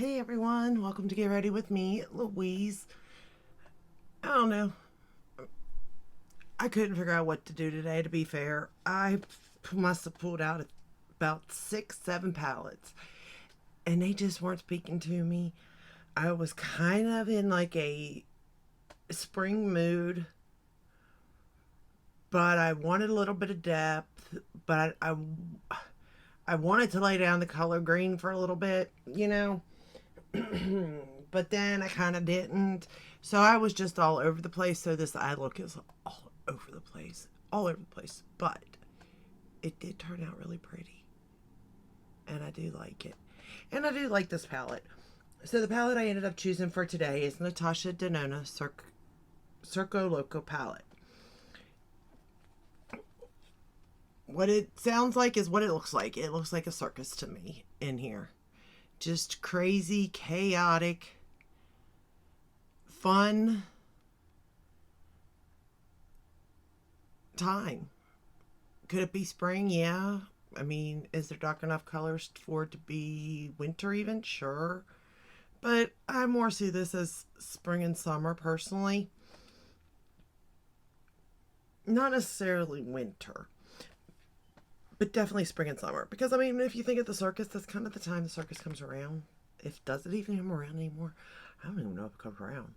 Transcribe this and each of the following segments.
Hey everyone, welcome to Get Ready with me, Louise. I don't know. I couldn't figure out what to do today, to be fair. I must have pulled out about 6, 7 palettes, and they just weren't speaking to me. I was kind of in like a spring mood, but I wanted a little bit of depth, but I wanted to lay down the color green for a little bit. But then I kind of didn't. So I was just all over the place. So this eye look is all over the place. All over the place. But it did turn out really pretty. And I do like it. And I do like this palette. So the palette I ended up choosing for today is Natasha Denona Circo Loco palette. What it sounds like is what it looks like. It looks like a circus to me in here. Just crazy, chaotic, fun time. Could it be spring? Yeah. I mean, is there dark enough colors for it to be winter even? Sure. But I more see this as spring and summer personally. Not necessarily winter, but definitely spring and summer. Because, I mean, if you think of the circus, that's kind of the time the circus comes around. If does it even come around anymore? I don't even know if it comes around.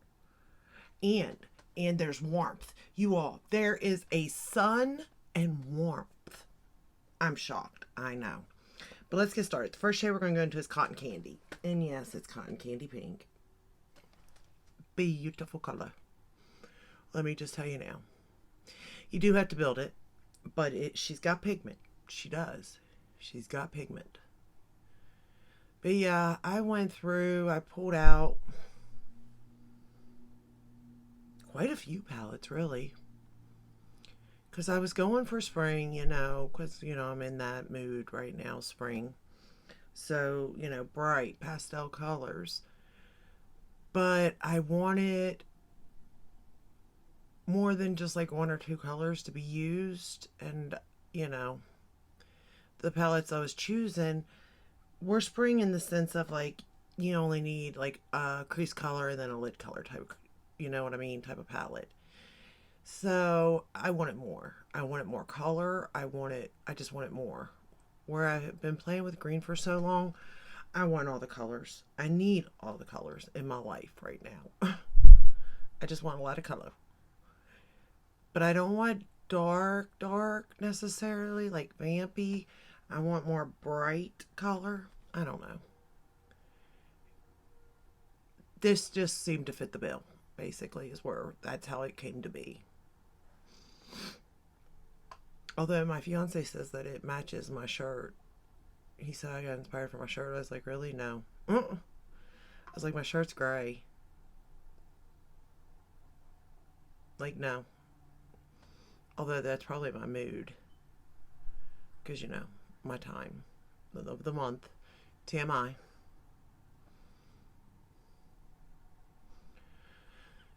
And there's warmth. You all, there is a sun and warmth. I'm shocked. I know. But let's get started. The first shade we're going to go into is Cotton Candy. And yes, it's Cotton Candy Pink. Beautiful color. Let me just tell you now. You do have to build it, but she's got pigment. She does. She's got pigment. But yeah, I pulled out quite a few palettes, really. Because I was going for spring, because, I'm in that mood right now, spring. So, bright pastel colors. But I wanted more than just like one or two colors to be used. And, the palettes I was choosing were spring in the sense of like, you only need like a crease color and then a lid color type, you know what I mean, type of palette. So I wanted more. I wanted more color. I just wanted more. Where I have been playing with green for so long, I want all the colors. I need all the colors in my life right now. I just want a lot of color. But I don't want dark necessarily, like vampy. I want more bright color. I don't know. This just seemed to fit the bill, basically, that's how it came to be. Although my fiance says that it matches my shirt. He said I got inspired for my shirt. I was like, really? No. I was like, my shirt's gray. Like, no. Although that's probably my mood. Because, my time of the month. TMI.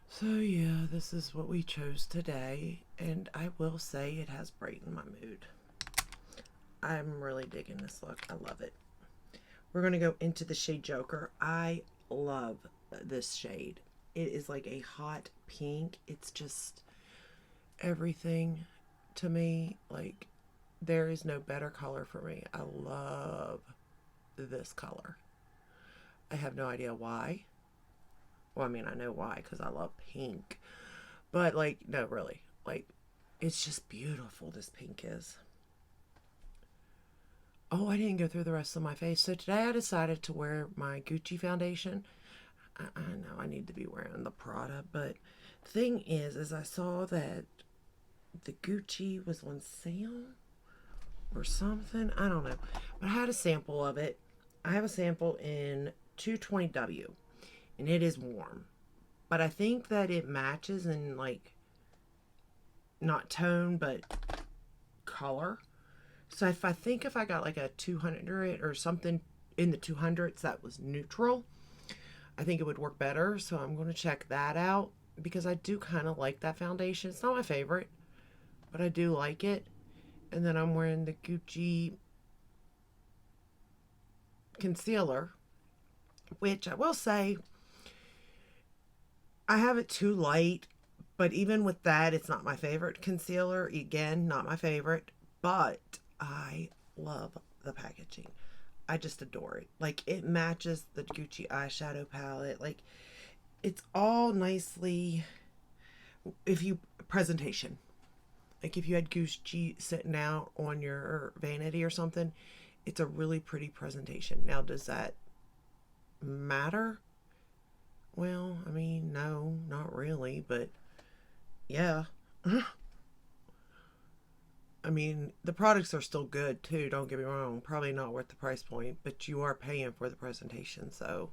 So, yeah, this is what we chose today. And I will say it has brightened my mood. I'm really digging this look. I love it. We're going to go into the shade Joker. I love this shade. It is like a hot pink. It's just everything to me. Like, there is no better color for me. I love this color. I have no idea why. Well, I mean, I know why, because I love pink. But, like, no, really. Like, it's just beautiful, this pink is. Oh, I didn't go through the rest of my face. So today I decided to wear my Gucci foundation. I know I need to be wearing the Prada, but the thing is I saw that the Gucci was on sale or something. I don't know. But I had a sample of it. I have a sample in 220W, and it is warm. But I think that it matches in, like, not tone, but color. So if I got like a 200 or something in the 200s that was neutral, I think it would work better. So I'm going to check that out because I do kind of like that foundation. It's not my favorite, but I do like it. And then I'm wearing the Gucci concealer which I will say, I have it too light, but even with that, it's not my favorite concealer. Again, not my favorite, but I love the packaging. I just adore it. Like, it matches the Gucci eyeshadow palette. Like, it's all nicely, if you, presentation. Like, if you had Gucci sitting out on your vanity or something, it's a really pretty presentation. Now, does that matter? Well, I mean, no, not really, but yeah. I mean, the products are still good too, don't get me wrong. Probably not worth the price point, but you are paying for the presentation. So,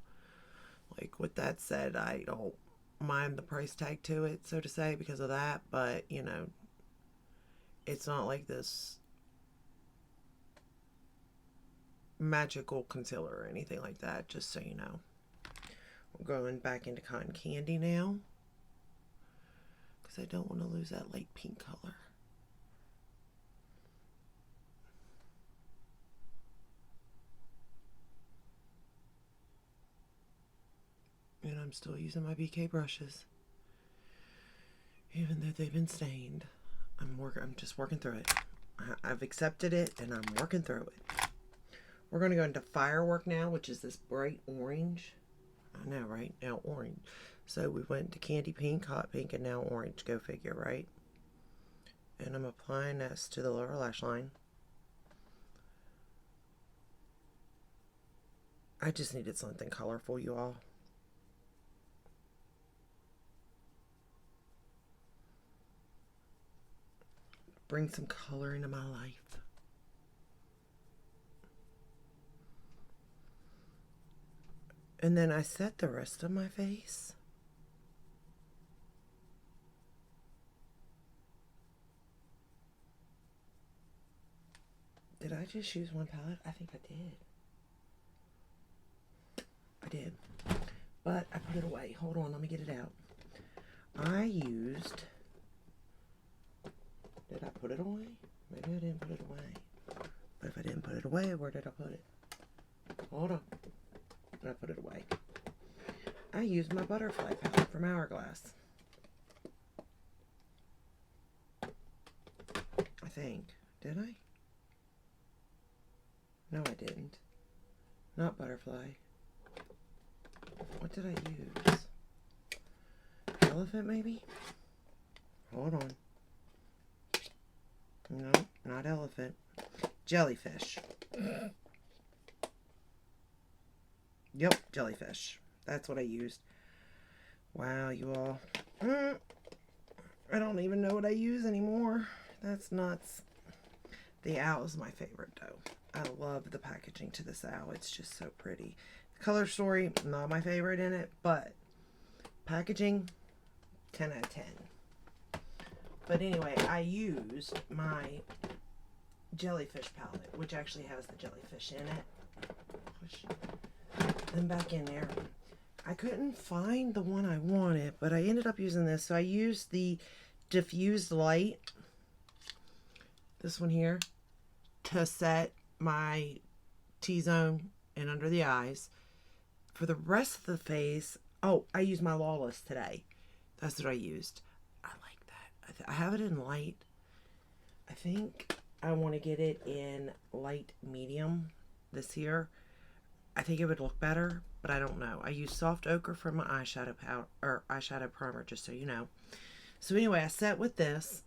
like, with that said, I don't mind the price tag to it, so to say, because of that. But, it's not like this magical concealer or anything like that, just so you know. We're going back into cotton candy now because I don't want to lose that light pink color. And I'm still using my BK brushes, even though they've been stained. I'm just working through it. I've accepted it, and I'm working through it. We're going to go into Firework now, which is this bright orange. I know, right? Now orange. So we went to candy pink, hot pink, and now orange. Go figure, right? And I'm applying this to the lower lash line. I just needed something colorful, you all. Bring some color into my life. And then I set the rest of my face. Did I just use one palette? I think I did. I did. But I put it away. Hold on, let me get it out. I used... Did I put it away? Maybe I didn't put it away. But if I didn't put it away, where did I put it? Hold on. Did I put it away? I used my butterfly palette from Hourglass. I think. Did I? No, I didn't. Not butterfly. What did I use? Elephant, maybe? Hold on. No, not elephant. Jellyfish. Yep, jellyfish. That's what I used. Wow, you all. I don't even know what I use anymore. That's nuts. The owl is my favorite, though. I love the packaging to this owl. It's just so pretty. The color story, not my favorite in it, but packaging, 10 out of 10. But anyway, I used my jellyfish palette, which actually has the jellyfish in it. Push them back in there. I couldn't find the one I wanted, but I ended up using this. So I used the diffused light, this one here, to set my T-zone and under the eyes. For the rest of the face, oh, I used my Lawless today. That's what I used. I like that. I have it in light. I think I want to get it in light medium this year. I think it would look better, but I don't know. I use soft ochre for my eyeshadow powder or eyeshadow primer, just so you know. So anyway, I set with this.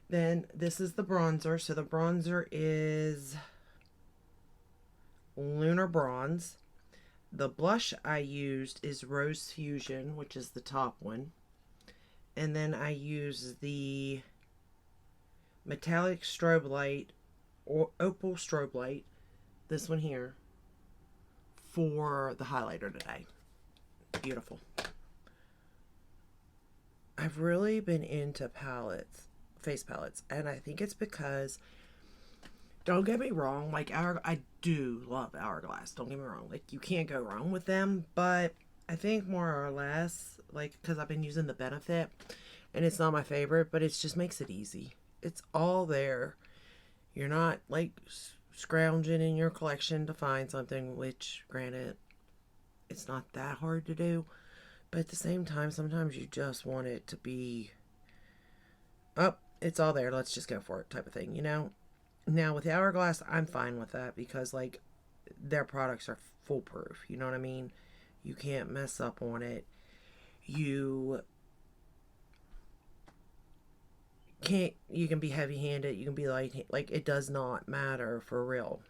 Then this is the bronzer. So the bronzer is Lunar Bronze. The blush I used is Rose Fusion, which is the top one. And then I use the metallic strobe light or opal strobe light, this one here, for the highlighter today. Beautiful. I've really been into palettes, face palettes, and I think it's because, don't get me wrong, like I do love Hourglass, don't get me wrong, like you can't go wrong with them, but I think more or less, like, because I've been using the Benefit, and it's not my favorite, but it just makes it easy. It's all there. You're not like scrounging in your collection to find something, which granted it's not that hard to do. But at the same time, sometimes you just want it to be, oh, it's all there. Let's just go for it type of thing, you know? Now, with the Hourglass, I'm fine with that because, like, their products are foolproof. You know what I mean? You can't mess up on it. You can't, you can be heavy handed. You can be like, it does not matter for real.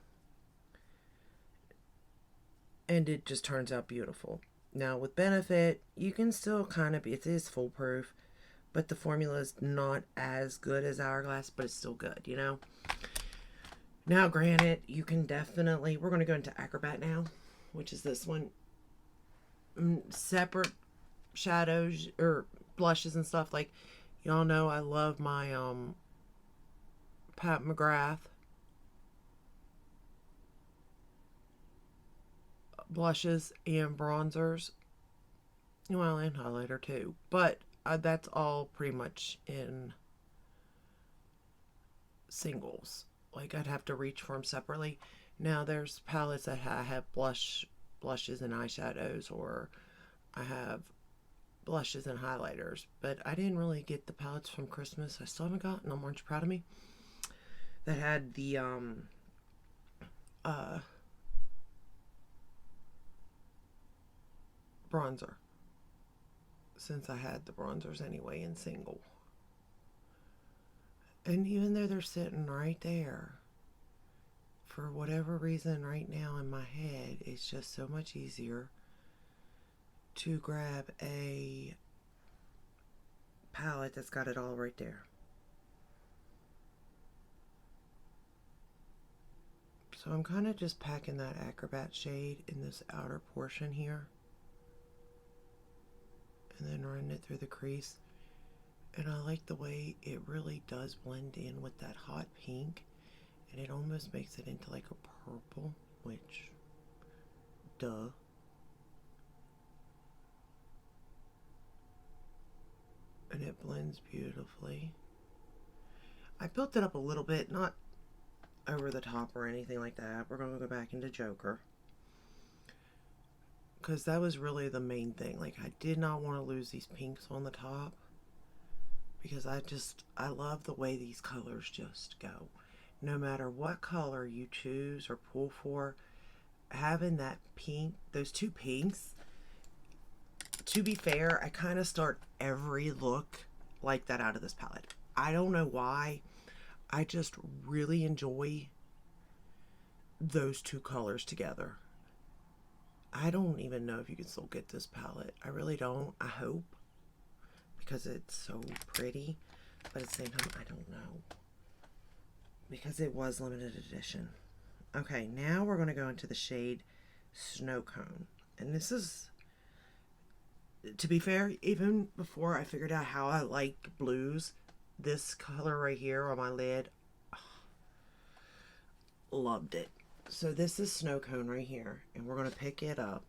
And it just turns out beautiful. Now, with Benefit, you can still kind of be, it is foolproof, but the formula is not as good as Hourglass, but it's still good, you know? Now, granted, you can definitely, we're going to go into Acrobat now, which is this one. Separate shadows or blushes and stuff. Like, y'all know I love my Pat McGrath blushes and bronzers. Well, and highlighter too. But that's all pretty much in singles. Like, I'd have to reach for them separately. Now, there's palettes that I have blushes and eyeshadows, or I have blushes and highlighters. But I didn't really get the palettes from Christmas. I still haven't gotten them. Aren't you proud of me? That had the bronzer. Since I had the bronzers anyway in single. And even though they're sitting right there, for whatever reason right now in my head, it's just so much easier to grab a palette that's got it all right there. So I'm kind of just packing that Acrobat shade in this outer portion here. And then running it through the crease. And I like the way it really does blend in with that hot pink. And it almost makes it into like a purple, which, duh. And it blends beautifully. I built it up a little bit, not over the top or anything like that. We're going to go back into Joker. Because that was really the main thing. Like, I did not want to lose these pinks on the top. Because I love the way these colors just go. No matter what color you choose or pull for, having that pink, those two pinks, to be fair, I kind of start every look like that out of this palette. I don't know why. I just really enjoy those two colors together. I don't even know if you can still get this palette. I really don't. I hope. Because it's so pretty. But at the same time, I don't know. Because it was limited edition. Okay, now we're going to go into the shade Snow Cone. And this is, to be fair, even before I figured out how I like blues, this color right here on my lid, loved it. So this is Snow Cone right here. And we're going to pick it up.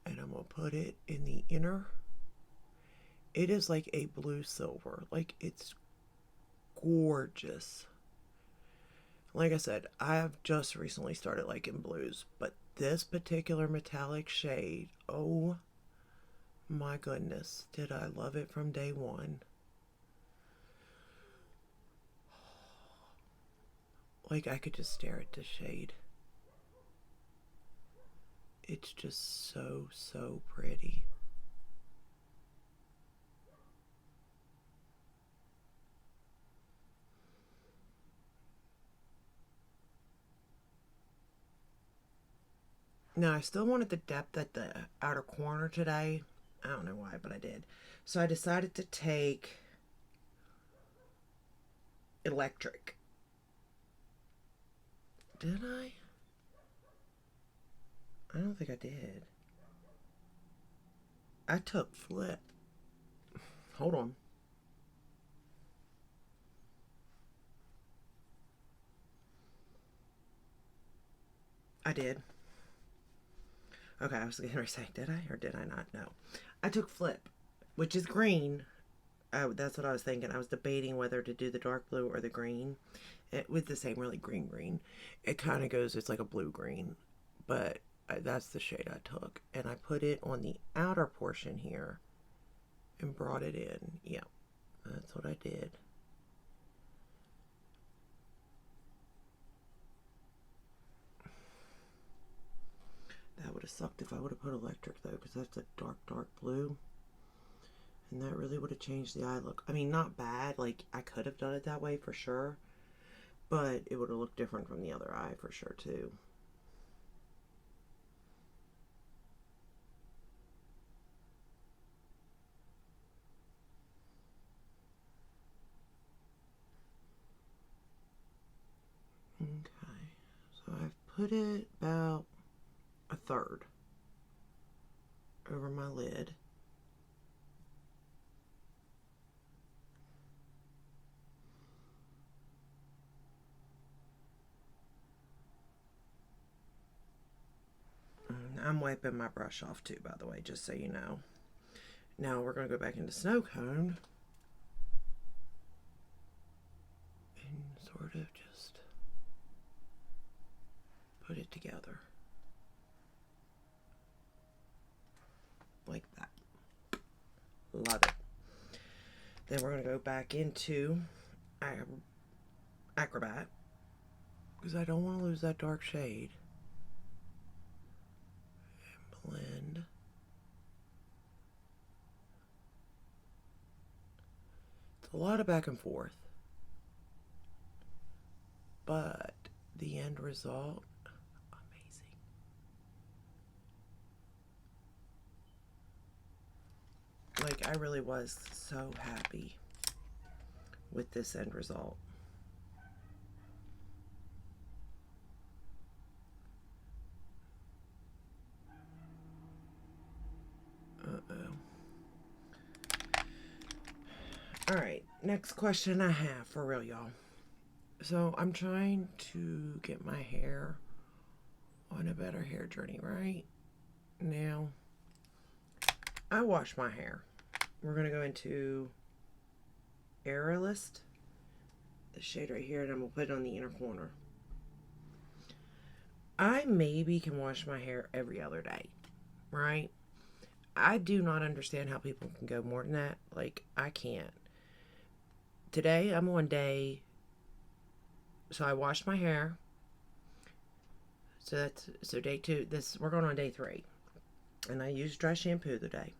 And I'm going to put it in the inner. It is like a blue silver. Like, it's gorgeous. Like I said, I have just recently started liking blues. But this particular metallic shade, oh my goodness. Did I love it from day one. Like, I could just stare at this shade. It's just so, so pretty. Now, I still wanted the depth at the outer corner today. I don't know why, but I did. So I decided to take Electric. Did I? I don't think I did. I took Flip. Hold on. I did. Okay, I was going to say, did I or did I not? No. I took Flip, which is green. That's what I was thinking. I was debating whether to do the dark blue or the green. With the same really green. It kind of goes, it's like a blue-green. but that's the shade I took. And I put it on the outer portion here and brought it in. Yeah, that's what I did. That would have sucked if I would have put electric though, because that's a dark, dark blue. And that really would have changed the eye look. I mean, not bad. Like, I could have done it that way for sure. But it would have looked different from the other eye for sure too. Okay. So I've put it about a third over my lid. I'm wiping my brush off too, by the way, just so you know. Now we're going to go back into snow cone and sort of just put it together. Like that. Love it. Then we're going to go back into Acrobat because I don't want to lose that dark shade. And blend. It's a lot of back and forth. But the end result, amazing. Like, I really was so happy with this end result. Alright, next question I have for real, y'all. So I'm trying to get my hair on a better hair journey, right? Now, I wash my hair. We're going to go into Aerialist, the shade right here, and I'm going to put it on the inner corner. I maybe can wash my hair every other day, right? I do not understand how people can go more than that. Like, I can't. Today, I'm on day... So I washed my hair. So day 2. We're going on day 3. And I used dry shampoo today.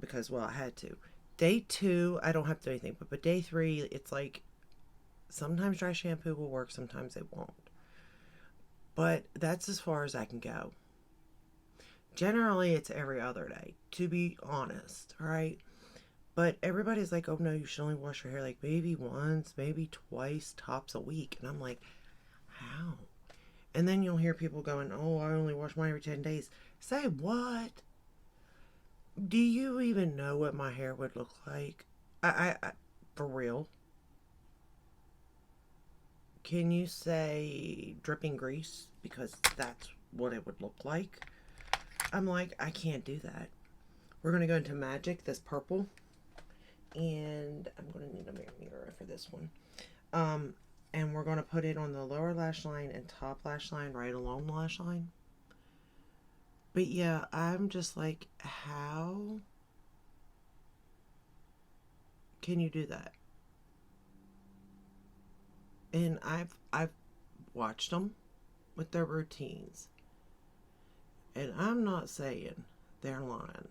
Because, well, I had to. Day 2, I don't have to do anything. But day 3, it's like... Sometimes dry shampoo will work. Sometimes it won't. But that's as far as I can go. Generally, it's every other day. To be honest. Alright? But everybody's like, oh no, you should only wash your hair like maybe once, maybe twice, tops a week. And I'm like, how? And then you'll hear people going, oh, I only wash mine every 10 days. Say what? Do you even know what my hair would look like? I for real? Can you say dripping grease? Because that's what it would look like. I'm like, I can't do that. We're going to go into Magic, this purple. And I'm going to need a mirror for this one. And we're going to put it on the lower lash line and top lash line, right along the lash line. But yeah, I'm just like, how can you do that? And I've watched them with their routines. And I'm not saying they're lying.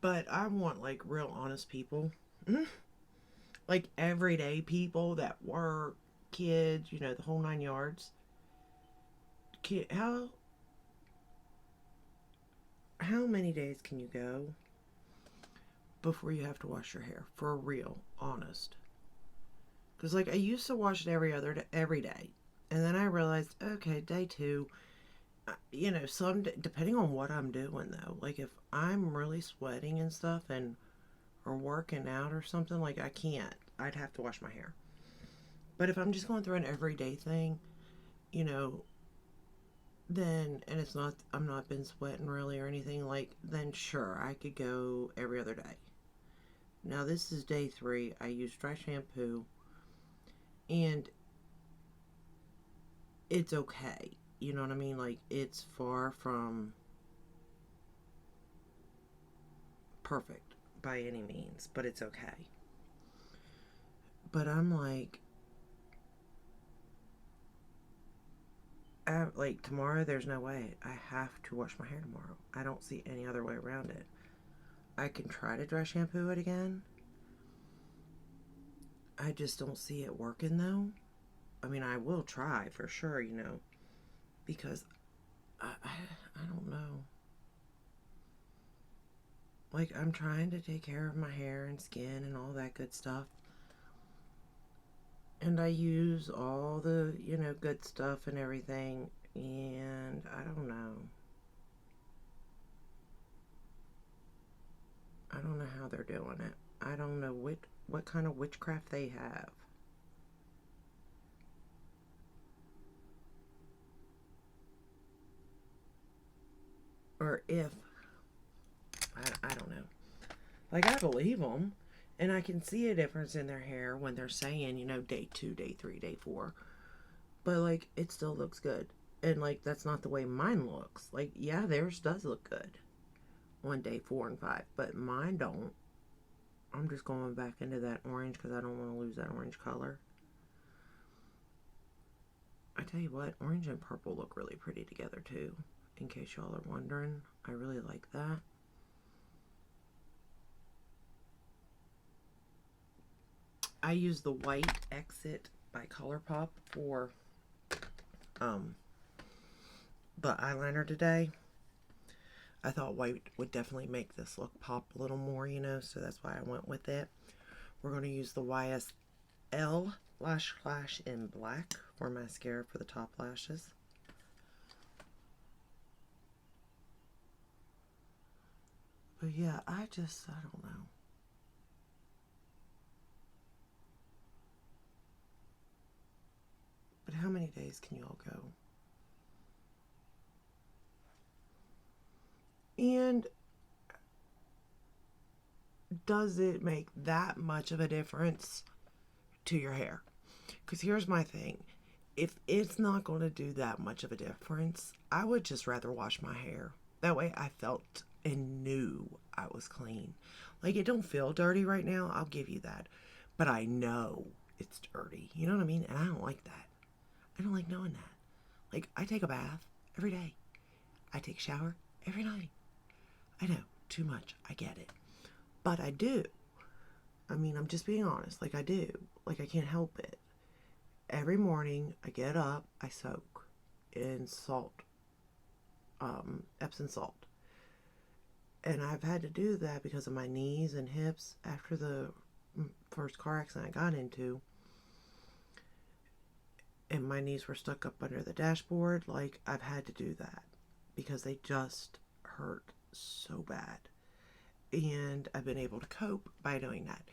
But I want like real honest people. Like everyday people that work, kids, you know, the whole 9 yards. How many days can you go before you have to wash your hair? For real, honest. Because like I used to wash it every day. And then I realized, okay, day 2, you know, depending on what I'm doing though, like if I'm really sweating and stuff or working out or something, like I can't. I'd have to wash my hair. But if I'm just going through an everyday thing, you know, then, and I'm not been sweating really or anything, like, then sure, I could go every other day. Now this is day 3. I use dry shampoo, and it's okay. You know what I mean? Like, it's far from perfect by any means, but it's okay. But I'm like tomorrow, there's no way. I have to wash my hair tomorrow. I don't see any other way around it. I can try to dry shampoo it again. I just don't see it working though. I mean, I will try for sure, because I don't know. Like, I'm trying to take care of my hair and skin and all that good stuff. And I use all the, good stuff and everything. And I don't know. I don't know how they're doing it. I don't know what kind of witchcraft they have. Or if, I don't know. Like, I believe them. And I can see a difference in their hair when they're saying, day 2, day 3, day 4. But, like, it still looks good. And, like, that's not the way mine looks. Like, yeah, theirs does look good on day 4 and 5. But mine don't. I'm just going back into that orange because I don't want to lose that orange color. I tell you what, orange and purple look really pretty together too. In case y'all are wondering, I really like that. I use the white Exit by ColourPop for the eyeliner today. I thought white would definitely make this look pop a little more, so that's why I went with it. We're going to use the YSL Lash Flash in black for mascara for the top lashes. But yeah, I don't know. But how many days can y'all go? And does it make that much of a difference to your hair? Because here's my thing. If it's not going to do that much of a difference, I would just rather wash my hair. That way I felt and knew I was clean. Like, it don't feel dirty right now, I'll give you that. But I know it's dirty. You know what I mean? And I don't like that. I don't like knowing that. Like, I take a bath every day. I take a shower every night. I know, too much. I get it. But I do. I mean, I'm just being honest. Like, I do. Like, I can't help it. Every morning, I get up, I soak in salt, Epsom salt. And I've had to do that because of my knees and hips after the first car accident I got into. And my knees were stuck up under the dashboard. Like, I've had to do that because they just hurt so bad. And I've been able to cope by doing that.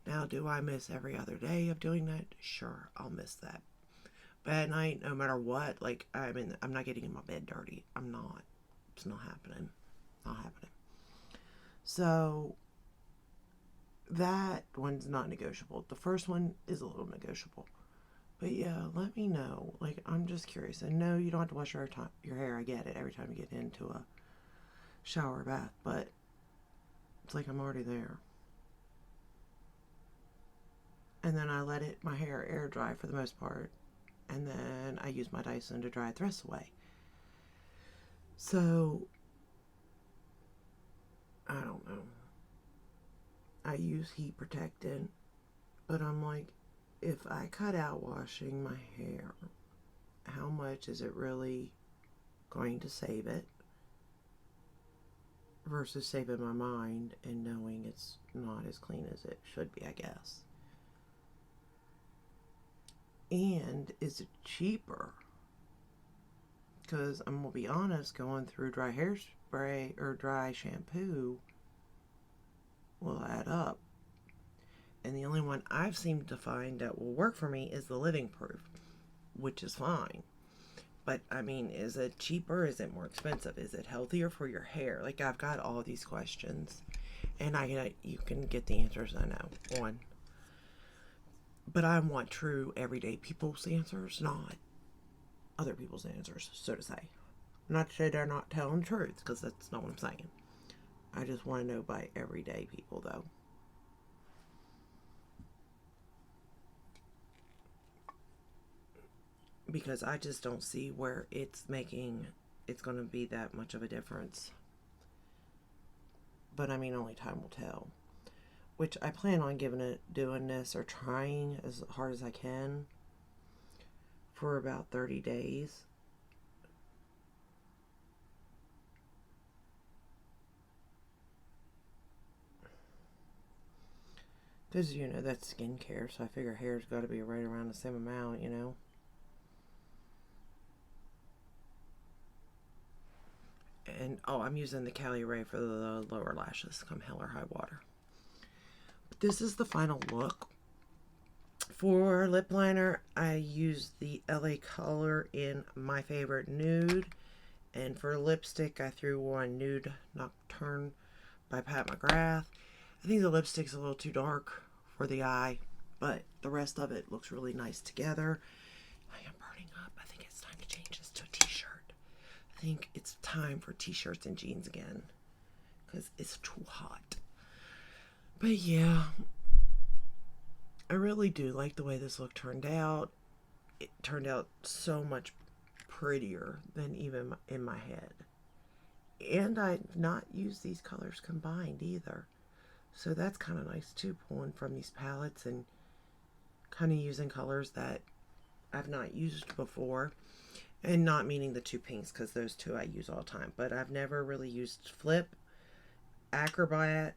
Now, do I miss every other day of doing that? Sure, I'll miss that. But at night, no matter what, like, I'm not getting in my bed dirty. I'm not. It's not happening. Not happening. So, that one's not negotiable. The first one is a little negotiable. But yeah, let me know. Like, I'm just curious. And no, you don't have to wash your hair. I get it every time you get into a shower or bath. But it's like I'm already there. And then I let my hair air dry for the most part. And then I use my Dyson to dry the rest away. So, I don't know. I use heat protectant. But I'm like, if I cut out washing my hair, how much is it really going to save it versus saving my mind and knowing it's not as clean as it should be, I guess. And is it cheaper? Because I'm going to be honest, going through dry hairspray or dry shampoo will add up. And the only one I've seemed to find that will work for me is the Living Proof, which is fine. But, I mean, is it cheaper? Is it more expensive? Is it healthier for your hair? Like, I've got all these questions. And you can get the answers, I know, on. But I want true, everyday people's answers, not other people's answers, so to say. Not to say they're not telling the truth, because that's not what I'm saying. I just want to know by everyday people, though. Because I just don't see where it's going to be that much of a difference. But I mean, only time will tell. Which I plan on doing this or trying as hard as I can for about 30 days. Because, that's skincare, so I figure hair's got to be right around the same amount, And, I'm using the Cali Ray for the lower lashes, come hell or high water. But this is the final look. For lip liner, I used the LA Color in My Favorite Nude. And for lipstick, I threw one Nude Nocturne by Pat McGrath. I think the lipstick's a little too dark for the eye, but the rest of it looks really nice together. I am burning up. I think it's time to change this to a t-shirt. I think it's time for t-shirts and jeans again because it's too hot. But yeah, I really do like the way this look turned out. It turned out so much prettier than even in my head. And I've not used these colors combined either. So that's kind of nice too, pulling from these palettes and kind of using colors that I've not used before. And not meaning the two pinks, because those two I use all the time. But I've never really used Flip, Acrobat.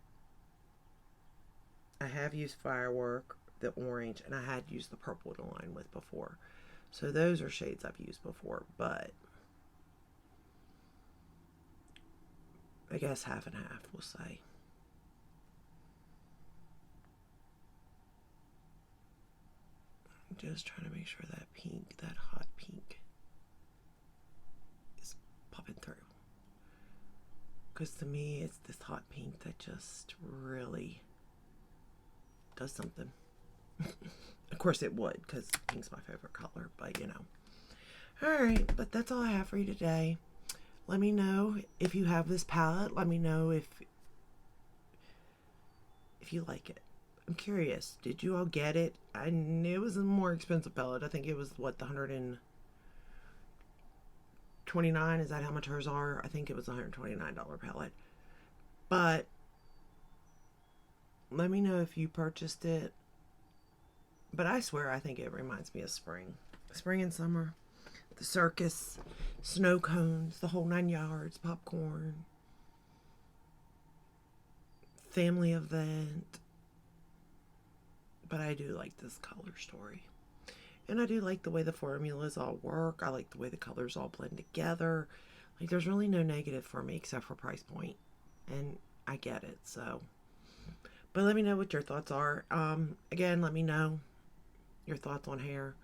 I have used Firework, the orange, and I had used the purple to line with before. So those are shades I've used before, but I guess half and half, we'll say. I'm just trying to make sure that pink, that hot pink, is popping through. Because to me, it's this hot pink that just really does something. Of course it would, because pink's my favorite color, but Alright, but that's all I have for you today. Let me know if you have this palette. Let me know if you like it. I'm curious. Did you all get it? I knew it was a more expensive palette. I think it was, what, the $129? Is that how much hers are? I think it was a $129 palette. But let me know if you purchased it. But I swear, I think it reminds me of spring. Spring and summer. The circus, snow cones, the whole 9 yards, popcorn, family event. But I do like this color story. And I do like the way the formulas all work. I like the way the colors all blend together. Like, there's really no negative for me except for price point. And I get it, so. But let me know what your thoughts are. Again, let me know your thoughts on hair.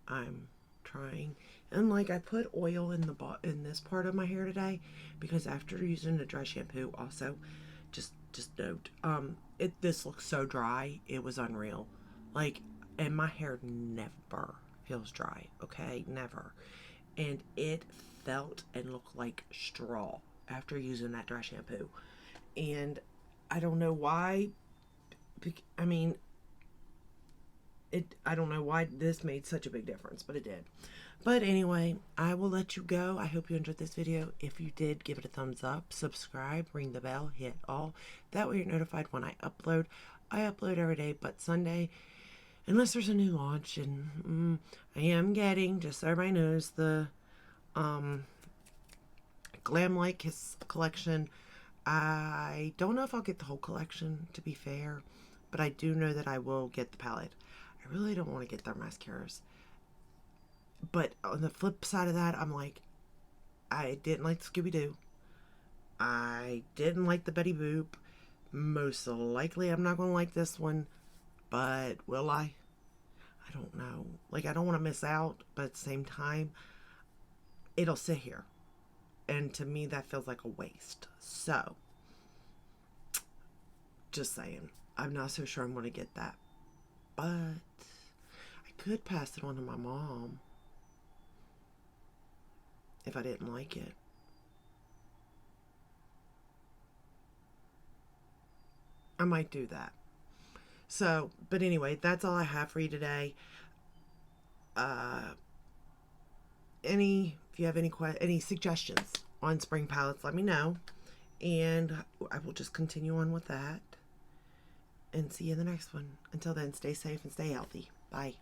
I'm trying. And like, I put oil in this part of my hair today because after using the dry shampoo, also, just note, this looks so dry. It was unreal. Like, and my hair never feels dry, okay? Never. And it felt and looked like straw after using that dry shampoo. And I don't know why. I mean, I don't know why this made such a big difference, but it did. But anyway, I will let you go. I hope you enjoyed this video. If you did, give it a thumbs up, subscribe, ring the bell, hit all. That way you're notified when I upload. I upload every day but Sunday, unless there's a new launch. And I am getting, just so everybody knows, the Glam Like Kiss collection. I don't know if I'll get the whole collection, to be fair, but I do know that I will get the palette. I really don't want to get their mascaras. But on the flip side of that, I'm like, I didn't like Scooby-Doo. I didn't like the Betty Boop. Most likely I'm not going to like this one. But will I? I don't know. Like, I don't want to miss out, but at the same time, it'll sit here. And to me, that feels like a waste. So, just saying. I'm not so sure I'm going to get that. But I could pass it on to my mom. if I didn't like it. I might do that. So, but anyway, that's all I have for you today. Uh, if you have any suggestions on spring palettes, let me know, and I will just continue on with that. And see you in the next one. Until then, stay safe and stay healthy. Bye.